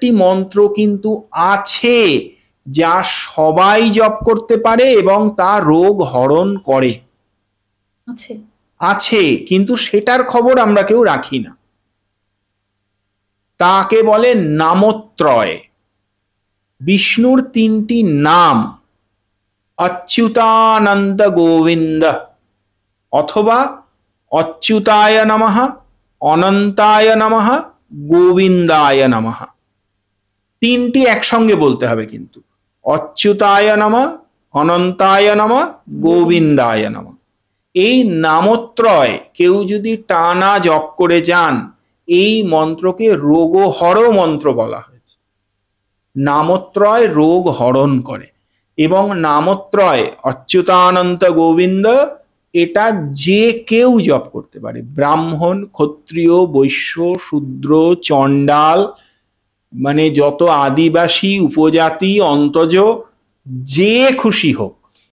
একটি মন্ত্র কিন্তু আছে যা সবাই জপ করতে পারে এবং তা রোগ হরণ করে। আছে, কিন্তু সেটার খবর আমরা কেউ রাখি না। তাকে বলে নামত্রয়। বিষ্ণুর তিনটি নাম অচ্যুতানন্দ গোবিন্দ, অথবা অচ্যুতায় নমঃ, অনন্তায় নমঃ, গোবিন্দায় নমঃ। তিনটি একসঙ্গে বলতে হবে কিন্তু, অচ্যুতায় নমঃ, অনন্তায় নমঃ, গোবিন্দায় নমঃ। এই নামত্রয় কেউ যদি টানা জপ করে যান, এই মন্ত্রকে রোগহর মন্ত্র বলা হয়েছে। নামত্রয় রোগ হরণ করে, এবং নামত্রয় অচ্যুতানন্ত গোবিন্দ এটা যে কেউ জপ করতে পারে, ব্রাহ্মণ, ক্ষত্রিয়, বৈশ্য, শূদ্র, চণ্ডাল, মানে যত আদিবাসী, উপজাতি, অন্তজ, যে খুশি হোক